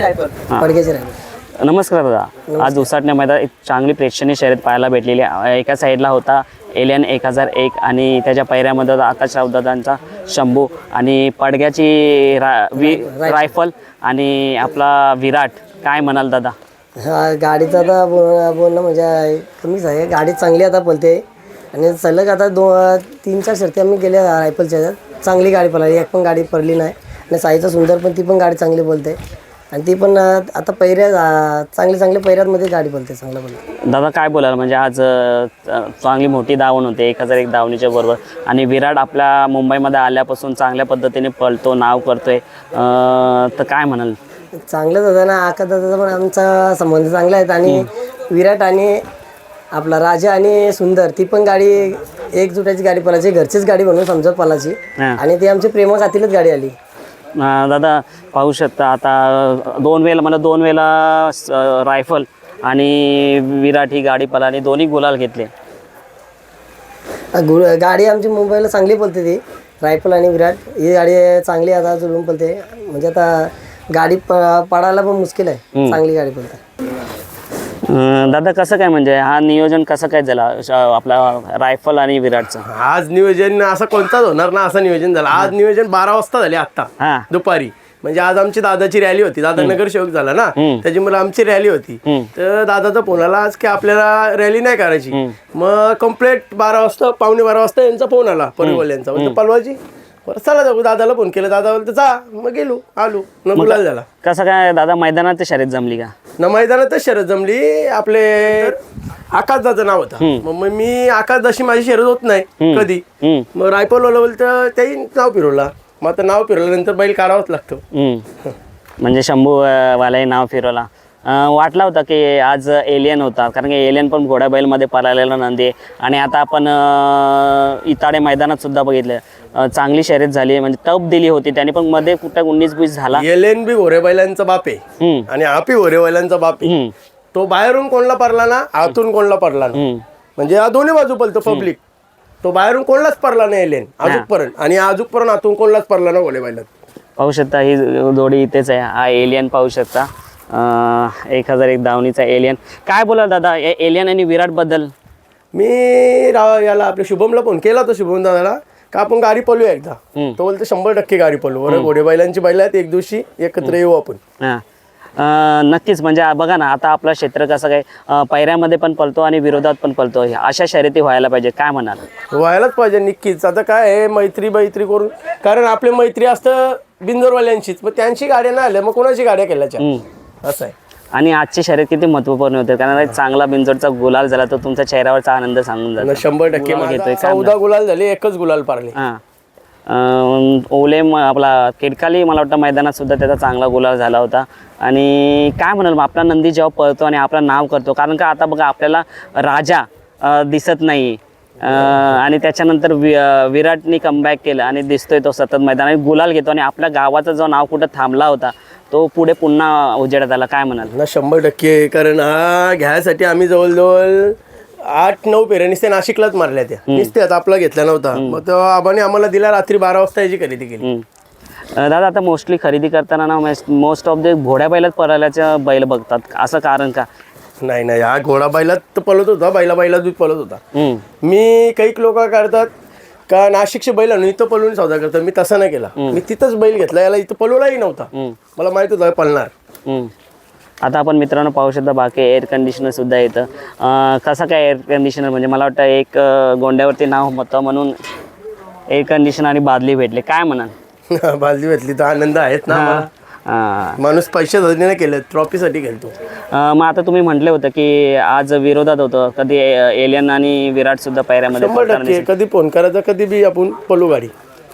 पडग्याचे rifle. नमस्कार दादा. आज उसाटण्या मैदानात एक चांगली प्रेक्षणीय शर्यत पाहायला भेटलेली आहे. एका साईडला होता एलियन 1001 आणि त्याच्या पैऱ्यामध्ये होता आकाशराव दादांचा शंभू आणि पडग्याची रायफल आणि आपला विराट. काय म्हणाल दादा? हा, गाडीचं आता बोलणं म्हणजे कमीच आहे. गाडी चांगली आता बोलते आणि सलग आता 3-4 शर्ती आम्ही गेल्या रायफलच्या ह्याच्यात. चांगली गाडी पळाली, एक पण गाडी पडली नाही आणि साईचं सुंदर पण ती पण गाडी चांगली बोलते आणि ती पण आता चांगल्या पैऱ्यांमध्ये गाडी बोलते, चांगलं बोलते. दादा काय बोलाल म्हणजे आज चांगली मोठी धावण होते 1001 धावणीच्या बरोबर आणि विराट आपल्या मुंबईमध्ये आल्यापासून चांगल्या पद्धतीने पळतो, नाव करतोय, तर काय म्हणाल? चांगलंच होतं ना. आकाश दादाचा पण आमचा संबंध चांगला आहेत आणि विराट आणि आपला राजा आणि सुंदर ती पण गाडी एकजुटाची गाडी पळायची, घरचीच गाडी म्हणून समजत पळायची आणि ती आमची प्रेमाखातीलच गाडी आली. दादा पाहू शकता आता 2 वेळेला रायफल आणि विराट ही गाडी पळाली, दोन्ही गुलाल घेतले. गाडी आमची मुंबईला चांगली पळते, ती रायफल आणि विराट ही गाडी चांगली आता जुळून पळते. म्हणजे आता गाडी पडायला पण मुश्किल आहे, चांगली गाडी पळते. दादा कसं काय म्हणजे हा नियोजन कसं काय झाला आपला रायफल आणि विराटचं? आज नियोजन असं कोणताच होणार ना, असं नियोजन झालं. आज नियोजन 12 वाजता झाले आता दुपारी. म्हणजे आज आमची दादाची रॅली होती, दादा नगरसेवक झाला ना, त्याच्यामुळे आमची रॅली होती. तर दादाचा फोन आला आज की आपल्याला रॅली नाही करायची. मग कम्प्लीट 12 वाजता 11:45 यांचा फोन आला परिवाल्यांचा, म्हणजे पलवाची. चला जाऊ, दादाला फोन केला, दादा बोलतो जा. मग गेलो, आलो न गुलाल झाला. कसं काय दादा मैदानात शर्यत जमली का? न मैदानातच शर्यत जमली. आपले आकाश दादाचं नाव होतं. मग मी आकाश दाशी माझी शर्यत होत नाही कधी. मग रायफलवाला बोलतं त्याही नाव फिरवला. मग आता नाव फिरवल्यानंतर बैल काढावाच लागतो. म्हणजे शंभू वालाही नाव फिरवला. वाटला होता की आज एलियन होता, कारण की एलियन पण घोड्या बैलमध्ये पळालेला नंदी आहे आणि आता आपण इताडे मैदानात सुद्धा बघितलं चांगली शर्यत झाली, म्हणजे टप दिली होती त्याने, पण मध्ये कुठं 19-20 झाला. एलियन बी घोडे बैलांचा बाप आहे आणि आपी घोडे बैलांचा बाप आहे. तो बाहेरून कोणला पडला ना, आतून कोणला पडला ना, म्हणजे हा दोन्ही बाजू पळतो पब्लिक. तो बाहेरून कोणलाच पडला नाही एलियन आजूकपर्यंत, आणि आजूकपर्यंत आतून कोणलाच पडला ना घोडे बैलात. पाहू शकता ही जोडी इथेच आहे. हा एलियन पाहू शकता 1001 धावणीचा एलियन. काय बोला दादा एलियन आणि विराट बद्दल? मी याला आपल्या शुभमला फोन केला होता, शुभम दादाला, का आपण गाडी पळूया एकदा. तो बोलतो 100% गाडी पळू. बरं, घोडे बैलांची बैल आहेत, एक दिवशी एकत्र येऊ आपण. नक्कीच. म्हणजे बघा ना, आता आपलं क्षेत्र कसं काय पैऱ्यामध्ये पण पळतो आणि विरोधात पण पळतो, अशा शर्यती व्हायला पाहिजे. काय म्हणाल? व्हायलाच पाहिजे नक्कीच. आता काय आहे, मैत्री करून, कारण आपली मैत्री असतं बिंजोरवाल्यांशीच, मग त्यांची गाड्या नाही आल्या मग कोणाची गाड्या केल्याच्या, असं आहे. आणि आजची शर्यत किती महत्वपूर्ण होते, कारण चांगला बिंजोडचा गुलाल झाला तर तुमच्या चेहऱ्यावरचा आनंद सांगून जातो. 100% घेतोय. 14 गुलाल झाले, एकच गुलाल पारले. ओले आपला केडकाली मला वाटतं मैदानात सुद्धा त्याचा चांगला गुलाल झाला होता. आणि काय म्हणाल आपला नंदी जेव्हा पळतो आणि आपलं नाव करतो, कारण का आता बघा आपल्याला राजा दिसत नाही आणि त्याच्यानंतर विराटने कमबॅक केलं आणि दिसतोय तो सतत मैदानात गुलाल घेतो आणि आपल्या गावाचा जो नाव कुठं थांबला होता तो पुढे पुन्हा उजेडात आला. काय म्हणाल? 100%. कारण हा घ्यायसाठी आम्ही जवळजवळ 8-9 फेऱ्या नुसत्या नाशिकलाच मारल्या, त्या नुसत्यात आपला घेतला नव्हता. मग तो आबाने आम्हाला दिला, रात्री 12 वाजता याची खरेदी केली. दादा आता मोस्टली खरेदी करताना ना मोस्ट ऑफ द घोड्या बैलात पळायच्या बैल बघतात, असं कारण का? नाही, हा घोडा बैलात पळत होता, बैला दूध पळत होता. मी काही लोक करतात का नाशिकचे बैल आणून इथं पळून सौदा करतात, मी तसा नाही केला. मी तिथंच बैल घेतला, याला इथं पळवलाही नव्हता, मला माहित होतं पळणार. आता आपण मित्रांनो पाहू शकता बाकी एअर कंडिशनर सुद्धा येतं. कसं काय एअर कंडिशनर म्हणजे मला वाटतं एक गोंड्यावरती नाव होतं म्हणून एअर कंडिशनर आणि बादली भेटले. काय म्हणाल? बादली भेटली तर आनंद आहेत ना. माणूस पैशासाठी केलं, ट्रॉफीसाठी खेळतो. मग आता तुम्ही म्हटले होतं की आज विरोधात होतं, कधी एलियन आणि विराट सुद्धा पैऱ्यामध्ये 100%. कधी फोन करायचा, कधी बी आपण पळू गाडी.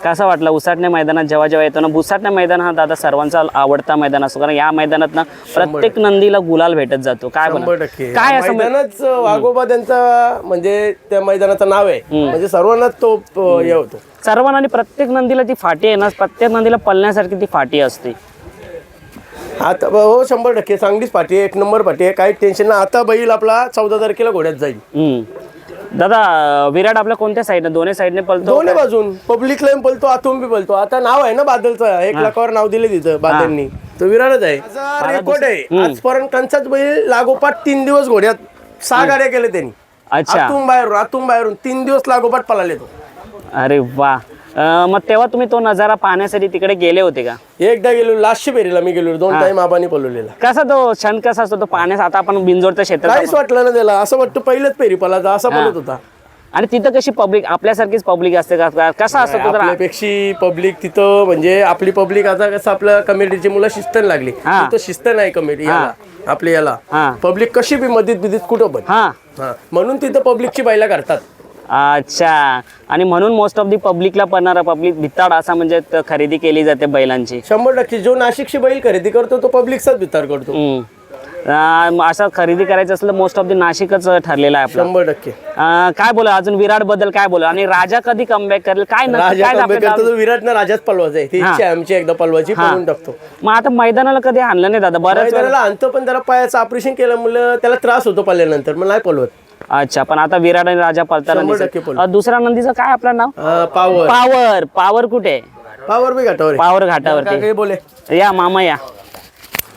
कसं वाटलं उसाटण्या मैदानात जेव्हा येतो ना? उसाटण्या मैदान हा दादा सर्वांचा आवडता मैदान असतो, कारण या मैदानात ना प्रत्येक नंदीला गुलाल भेटत जातो. काय 100%. काय असं मैदानच वाघोबा त्यांचा, म्हणजे त्या मैदानाचं नाव आहे, म्हणजे सर्वांनाच तो हे होतो सर्वांना. आणि प्रत्येक नंदीला ती फाटी आहे ना, प्रत्येक नंदीला पळण्यासारखी ती फाटी असते. आता हो 100% चांगलीच पाठी आहे, 1 नंबर पाठी आहे, काही टेन्शन नाही. आता बैल आपला 14 तारखेला घोड्यात जाईल. दादा विराट आपल्या कोणत्या साईडने दोन्ही साईडने पळतो दोन्ही बाजून पब्लिकला पण पळतो, आतून बी पळतो. आता नाव आहे ना बादलचं, 1 लाखावर नाव दिले तिथं बादलनी, तो विराटच आहे. रेकॉर्ड आहे आजपर्यंत कंचाच बैल लागोपाठ 3 दिवस घोड्यात 6 गाड्या केल्या त्यांनी. अच्छा. आतून बाहेरून 3 दिवस लागोपाठ पळाले तो. अरे वा. मग तेव्हा तुम्ही तो नजारा पाहण्यासाठी तिकडे गेले होते का? एकदा गेलो लास्टची फेरीला मी गेलो, 2 टाइम आबानी पळवलेला. कसा तो क्षण कसा असतो तो पाहण्यास? आता आपण बिंजोडच्या क्षेत्रात काहीच वाटलं ना त्याला, असं वाटतं पहिलेच फेरी पळाचा असा पळत होता. आणि तिथं कशी पब्लिक आपल्यासारखीच पब्लिक असते का? कसा असतो तो? आपल्यापेक्षा पब्लिक तिथं म्हणजे आपली पब्लिक आता कसं आपल्या कमिटीची मुलं शिस्त लागली, तिथं शिस्त नाही कमिटी आपली याला. पब्लिक कशी बी मदत बिदीत कुठं पण, म्हणून तिथं पब्लिकची बैला करतात. अच्छा. आणि म्हणून मोस्ट ऑफ दी पब्लिकला पडणारा पब्लिक भिताड असा म्हणजे खरेदी केली जाते बैलांची. 100% जो नाशिकची बैल खरेदी करतो तो पब्लिकचाच भितार करतो. असं खरेदी करायचं असलं मोस्ट ऑफ दी नाशिकच ठरलेला आहे आपलं. 100%. काय बोला अजून विराट बद्दल काय बोला? आणि राजा कधी कमबॅक करेल काय विराटनं राजाच पलवायचा आहे, ती इच्छा आहे आमची, एकदा पलवायची पळून टाकतो. मग आता मैदानाला कधी आणलं नाही दादा? बऱ्याच मैदानाला आणतो पण त्याला पायाचं ऑपरेशन केलं मुलं, त्याला त्रास होतो पळल्यानंतर, मग नाही पलवत. अच्छा. पण आता विराट आणि राजा पळताना 100% पळतो. दुसरा नंदीचं काय आपलं नाव? पावर. पावर. पावर कुठे? पावर बी घाटावर. पावर घाटावरती. काय बोले या मामा या.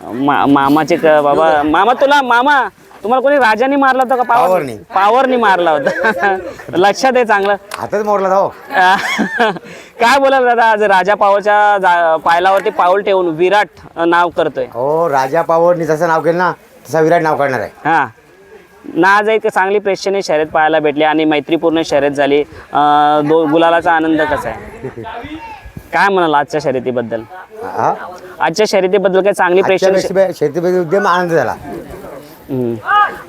मामाचे बाबा मामा तुम्हाला कोणी राजाने मारला होता का? पावरनी मारला होता. लक्षात आहे चांगलं. हातच मोडला हो. काय बोलाल दादा, आज राजा पावरच्या पायलावरती पाऊल ठेवून विराट नाव करतोय? हो, राजा पावरनी जसं नाव केलं ना तसा विराट नाव करणार आहे. हा ना. आज एक चांगली प्रेक्षणीय शर्यत पाहायला भेटली आणि मैत्रीपूर्ण शर्यत झाली. गुलालाचा आनंद कसा आहे? काय म्हणाल आजच्या शर्यतीबद्दल? आजच्या शर्यतीबद्दल काय चांगली प्रेक्षणीय शेतीमध्ये उद्यम आनंद झाला.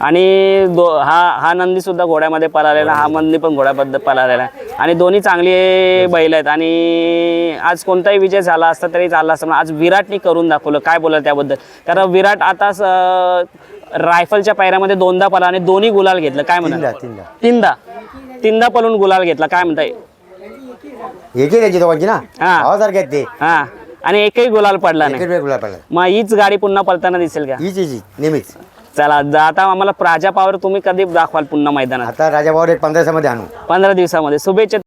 आणि हा नंदी सुद्धा घोड्यामध्ये पळालेला, हा नंदी पण घोड्याबद्दल पळालेला आहे आणि दोन्ही चांगले बैल आहेत. आणि आज कोणताही विजय झाला असता तरी चालला असता, आज विराटने करून दाखवलं. काय बोलाल त्याबद्दल? कारण विराट आता रायफलच्या पायऱ्यामध्ये 2दा पळाला आणि दोन्ही गुलाल घेतलं. काय म्हणतात? तीनदा पळून गुलाल घेतला. काय म्हणताय? एके त्यांची दोघांची ना भावासारखे आहेत ते. आणि एकही गुलाल पडला नाही. गुलाल पडला. मग हीच गाडी पुन्हा पळताना दिसेल का? हीच नेहमीच. चला आता आम्हाला राजा पावर तुम्ही कधी दाखवाल पुन्हा मैदानात? आता राजा पावर 15 दिवसामध्ये आणू. 15 दिवसामध्ये. शुभेच्छा.